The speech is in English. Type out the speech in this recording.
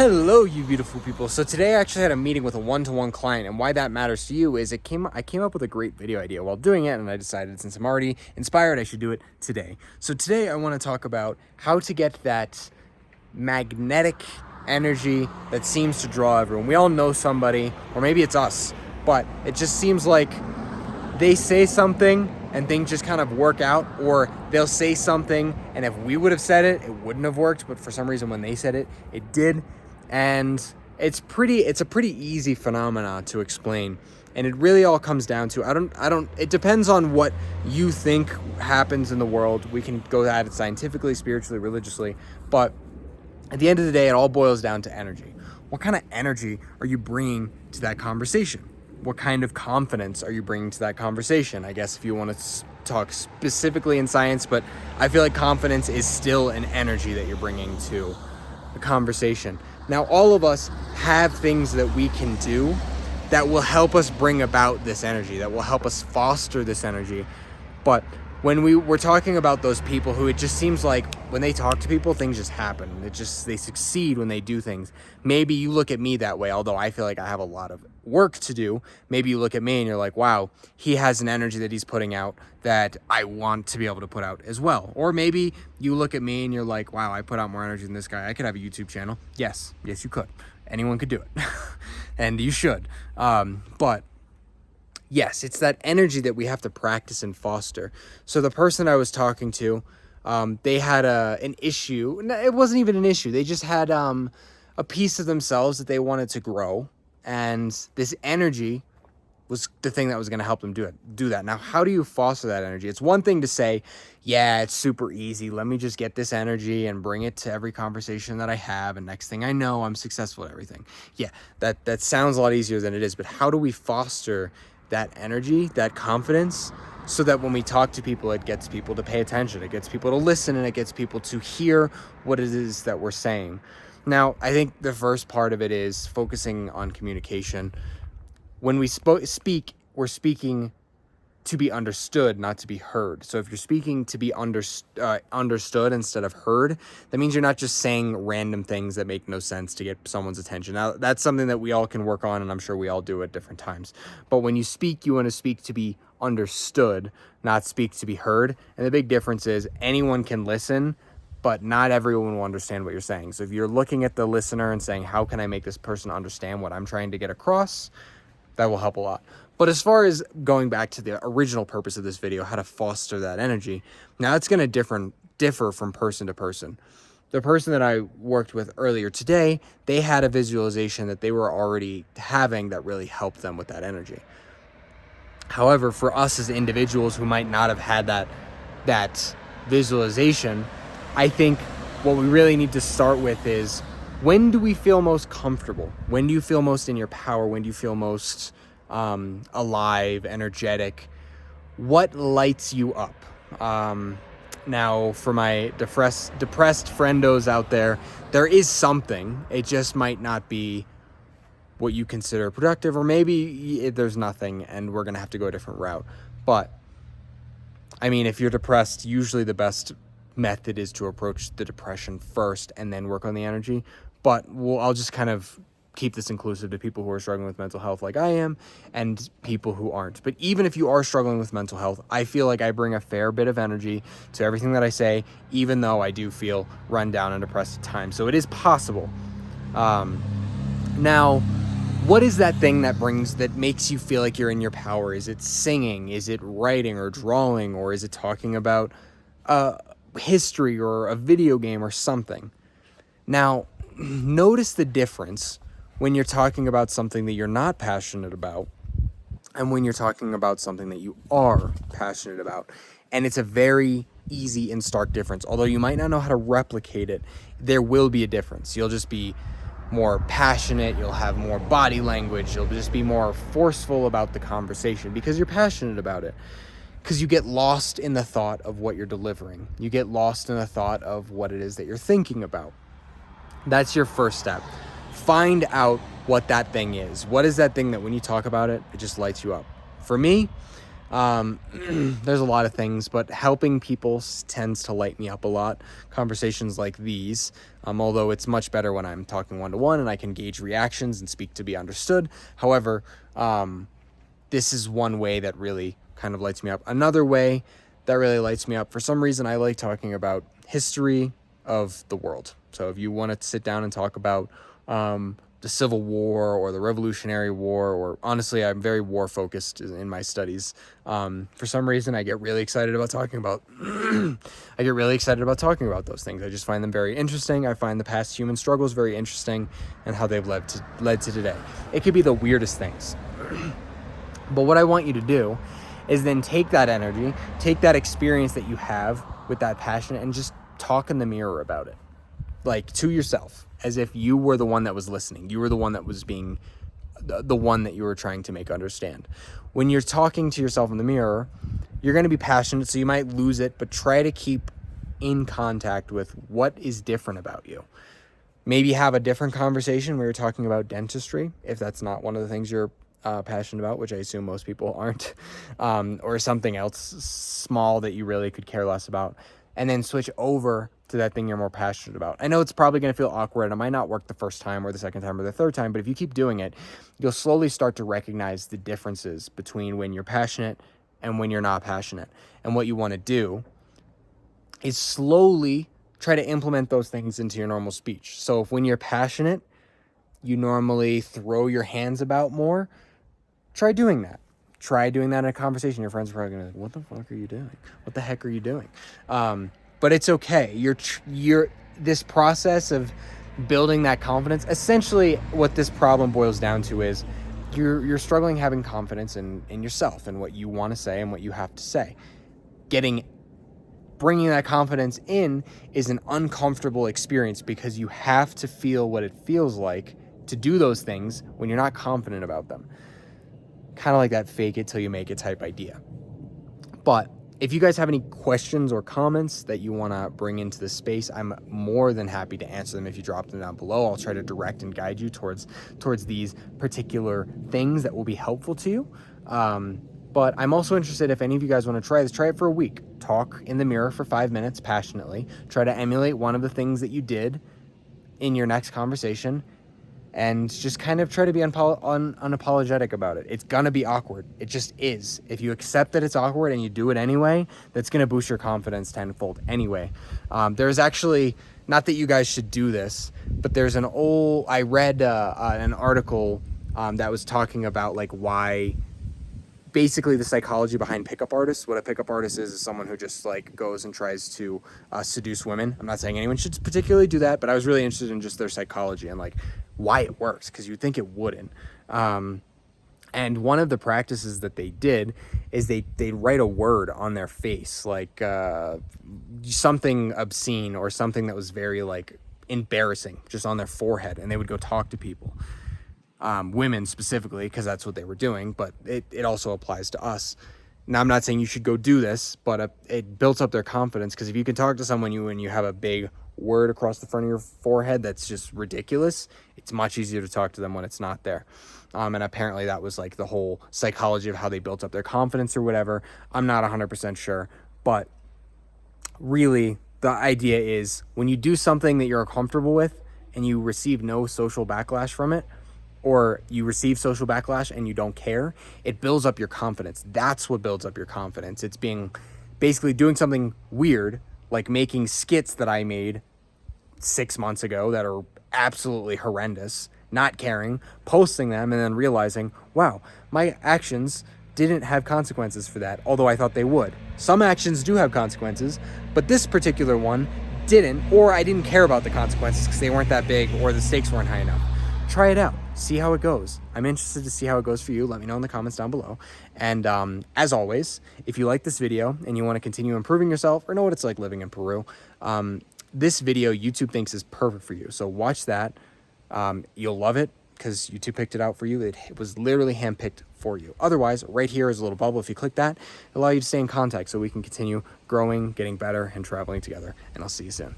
Hello, you beautiful people. So today I actually had a meeting with a one-to-one client, and why that matters to you is I came up with a great video idea while doing it, and I decided since I'm already inspired, I should do it today. So today I want to talk about how to get that magnetic energy that seems to draw everyone. We all know somebody, or maybe it's us, but it just seems like they say something and things just kind of work out, or they'll say something and if we would have said it, it wouldn't have worked, but for some reason when they said it, it did. And it's a pretty easy phenomena to explain. And it really all comes down to, it depends on what you think happens in the world. We can go at it scientifically, spiritually, religiously, but at the end of the day, it all boils down to energy. What kind of energy are you bringing to that conversation? What kind of confidence are you bringing to that conversation? I guess if you want to talk specifically in science, but I feel like confidence is still an energy that you're bringing to a conversation. Now, all of us have things that we can do that will help us bring about this energy, that will help us foster this energy. But when we're talking about those people who it just seems like when they talk to people, things just happen. They succeed when they do things. Maybe you look at me that way, although I feel like I have a lot of work to do. Maybe you look at me and you're like, wow, he has an energy that he's putting out that I want to be able to put out as well. Or maybe you look at me and you're like, wow, I put out more energy than this guy. I could have a YouTube channel. Yes, you could. Anyone could do it. And you should. But yes, it's that energy that we have to practice and foster. So the person I was talking to, they had an issue. It wasn't even an issue. They just had a piece of themselves that they wanted to grow. And this energy was the thing that was going to help them do that. Now, how do you foster that energy? It's one thing to say, yeah, it's super easy. Let me just get this energy and bring it to every conversation that I have. And next thing I know, I'm successful at everything. Yeah, that sounds a lot easier than it is. But how do we foster that energy, that confidence, so that when we talk to people, it gets people to pay attention, it gets people to listen, and it gets people to hear what it is that we're saying? Now, I think the first part of it is focusing on communication. When we speak, we're speaking to be understood, not to be heard. So if you're speaking to be understood instead of heard, that means you're not just saying random things that make no sense to get someone's attention. Now, that's something that we all can work on, and I'm sure we all do at different times. But when you speak, you want to speak to be understood, not speak to be heard. And the big difference is anyone can listen, but not everyone will understand what you're saying. So if you're looking at the listener and saying, how can I make this person understand what I'm trying to get across? That will help a lot. But as far as going back to the original purpose of this video, how to foster that energy, now it's going to differ from person to person. The person that I worked with earlier today, they had a visualization that they were already having that really helped them with that energy. However, for us as individuals who might not have had that visualization, I think what we really need to start with is, when do we feel most comfortable? When do you feel most in your power? When do you feel most alive, energetic? What lights you up? Now, for my depressed friendos out there is something. It just might not be what you consider productive, or maybe there's nothing and we're going to have to go a different route. But, I mean, if you're depressed, usually the best method is to approach the depression first and then work on the energy. But I'll just kind of keep this inclusive to people who are struggling with mental health like I am, and people who aren't. But even if you are struggling with mental health, I feel like I bring a fair bit of energy to everything that I say, even though I do feel run down and depressed at times. So it is possible. Now, what is that thing that makes you feel like you're in your power? Is it singing? Is it writing or drawing? Or is it talking about history or a video game or something? Now, notice the difference when you're talking about something that you're not passionate about and when you're talking about something that you are passionate about. And it's a very easy and stark difference. Although you might not know how to replicate it, there will be a difference. You'll just be more passionate, you'll have more body language, you'll just be more forceful about the conversation because you're passionate about it. Because you get lost in the thought of what you're delivering. You get lost in the thought of what it is that you're thinking about. That's your first step. Find out what that thing is. What is that thing that when you talk about it, it just lights you up? For me, There's a lot of things, but helping people tends to light me up a lot. Conversations like these, although it's much better when I'm talking one-to-one and I can gauge reactions and speak to be understood. However, this is one way that really kind of lights me up. Another way that really lights me up, for some reason, I like talking about history of the world. So if you want to sit down and talk about the Civil War or the Revolutionary War, or honestly, I'm very war focused in my studies. For some reason, I get really excited about talking about those things. I just find them very interesting. I find the past human struggles very interesting and how they've led to today. It could be the weirdest things. But what I want you to do is then take that energy, take that experience that you have with that passion, and just talk in the mirror about it. Like, to yourself, as if you were the one that was listening. You were the one that was being the one that you were trying to make understand. When you're talking to yourself in the mirror, you're going to be passionate, so you might lose it, but try to keep in contact with what is different about you. Maybe have a different conversation where you're talking about dentistry, if that's not one of the things you're passionate about, which I assume most people aren't, or something else small that you really could care less about, and then switch over to that thing you're more passionate about. I know it's probably going to feel awkward. It might not work the first time or the second time or the third time, but if you keep doing it, you'll slowly start to recognize the differences between when you're passionate and when you're not passionate. And what you want to do is slowly try to implement those things into your normal speech. So if when you're passionate, you normally throw your hands about more, try doing that. Try doing that in a conversation. Your friends are probably going to be like, what the fuck are you doing? What the heck are you doing? But it's okay. You're this process of building that confidence. Essentially, what this problem boils down to is you're struggling having confidence in yourself and what you want to say and what you have to say. Bringing that confidence in is an uncomfortable experience because you have to feel what it feels like to do those things when you're not confident about them. Kind of like that fake it till you make it type idea. But if you guys have any questions or comments that you want to bring into the space, I'm more than happy to answer them if you drop them down below. I'll try to direct and guide you towards these particular things that will be helpful to you. But I'm also interested, if any of you guys want to try this, try it for a week. Talk in the mirror for 5 minutes passionately. Try to emulate one of the things that you did in your next conversation, and just kind of try to be unapologetic about it. It's gonna be awkward. It just is. If you accept that it's awkward and you do it anyway, that's gonna boost your confidence tenfold anyway. There's actually, not that you guys should do this, but there's I read an article that was talking about like why, basically the psychology behind pickup artists. What a pickup artist is someone who just like goes and tries to seduce women. I'm not saying anyone should particularly do that, but I was really interested in just their psychology and like why it works, because you'd think it wouldn't. And one of the practices that they did is they'd write a word on their face, like something obscene or something that was very like embarrassing, just on their forehead, and they would go talk to people. Women specifically, because that's what they were doing, but it also applies to us. Now, I'm not saying you should go do this, but it builds up their confidence, because if you can talk to someone when you have a big word across the front of your forehead that's just ridiculous, it's much easier to talk to them when it's not there. And apparently that was like the whole psychology of how they built up their confidence or whatever. I'm not 100% sure, but really the idea is when you do something that you're comfortable with and you receive no social backlash from it, or you receive social backlash and you don't care, it builds up your confidence. That's what builds up your confidence. It's basically doing something weird, like making skits that I made 6 months ago that are absolutely horrendous, not caring, posting them, and then realizing, wow, my actions didn't have consequences for that, although I thought they would. Some actions do have consequences, but this particular one didn't, or I didn't care about the consequences because they weren't that big or the stakes weren't high enough. Try it out. See how it goes. I'm interested to see how it goes for you. Let me know in the comments down below. And as always, if you like this video and you want to continue improving yourself or know what it's like living in Peru, this video YouTube thinks is perfect for you. So watch that. You'll love it because YouTube picked it out for you. It was literally handpicked for you. Otherwise, right here is a little bubble. If you click that, it'll allow you to stay in contact so we can continue growing, getting better, and traveling together. And I'll see you soon.